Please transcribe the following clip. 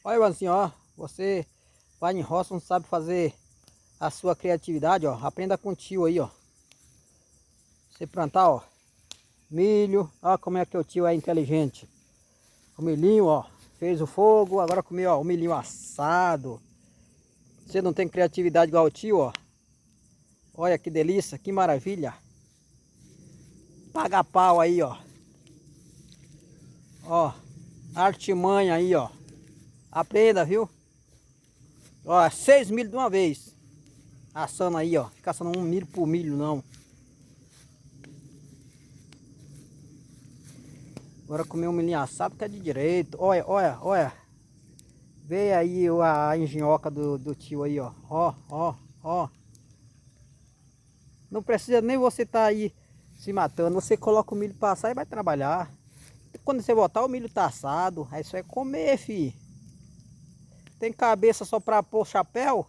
Olha, Ivanzinho, ó. Você vai em roça, não sabe fazer a sua criatividade, ó. Aprenda com o tio aí, ó. Você plantar, ó. Milho. Ó como é que o tio é inteligente. O milhinho, ó. Fez o fogo, agora comeu, ó, o milhinho assado. Você não tem criatividade igual o tio, ó. Olha que delícia, que maravilha. Paga pau aí, ó. Ó, artimanha aí, ó. Aprenda, viu? Ó, 6 milho de uma vez. Assando aí, ó. Fica assando um milho por milho, não. Agora comer um milhinho assado que é de direito. Olha, olha, olha. Vê aí a engenhoca do tio aí, ó. Ó, ó, ó. Não precisa nem você tá aí se matando. Você coloca o milho pra assar e vai trabalhar. Quando você voltar, o milho tá assado. Aí só é comer, fi. Tem cabeça só pra pôr chapéu?